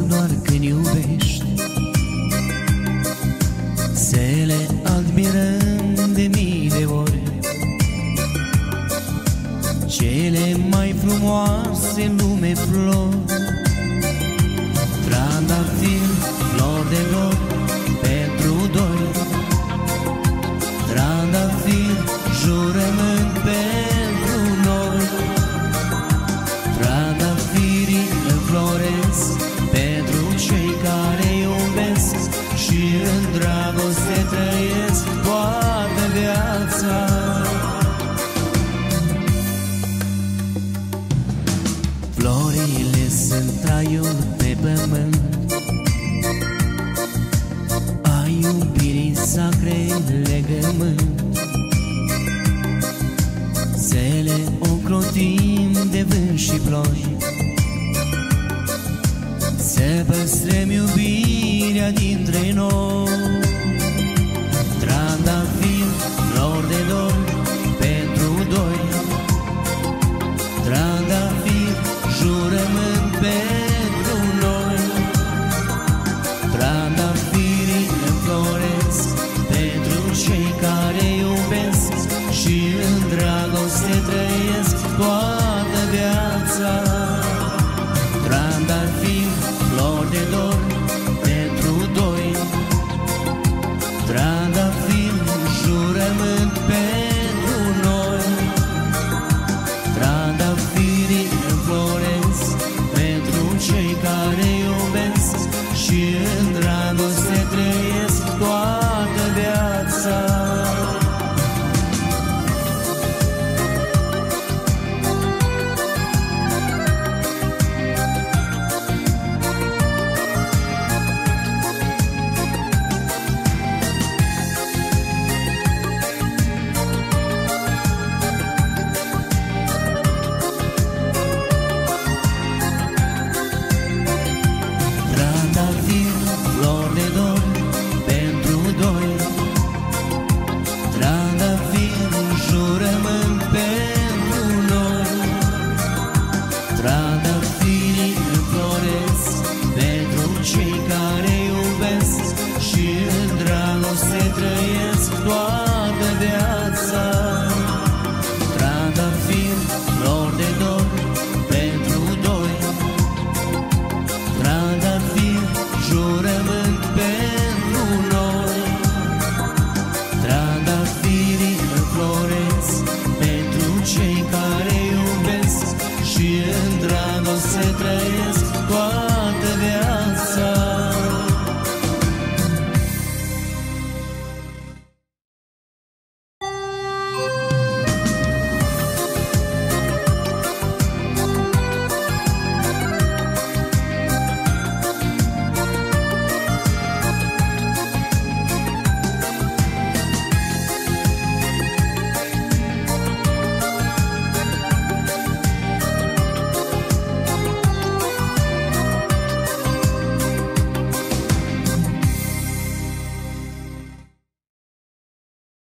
doar când iubești. Să le admirăm de mii de ori, cele mai frumoase în lume flori. Trandafir, flor de dor pentru doi. Trandafir, jurământ pentru noi. Trandafirii înfloresc pentru cei care iubesc și în dragoste trăiesc toată viața. Florile sunt traiul pe pământ, a iubirii sacre legământ. Să le ocrotim de vânt și ploi, să păstrăm iubirea dintre noi. Trandafir, flor de dor pentru doi. Trandafir, jurământ pentru noi. Trandafirii înfloresc pentru cei care iubesc și în dragoste trăiesc toată viața. Trandafir, flor de dor pentru doi. Trandafir, jurământ pentru noi. Trandafirii înfloresc pentru cei care iubesc și în dragoste trăiesc toată viața. Trandafir, flor de dor pentru doi. Trandafir, jurământ pentru noi. Trandafirii înfloresc pentru cei care iubesc și în dragoste trăiesc toată viața. Trandafir, flor de dor pentru doi. Trandafir, jurământ pentru noi. Trandafirii înfloresc pentru cei care iubesc și în dragoste trăiesc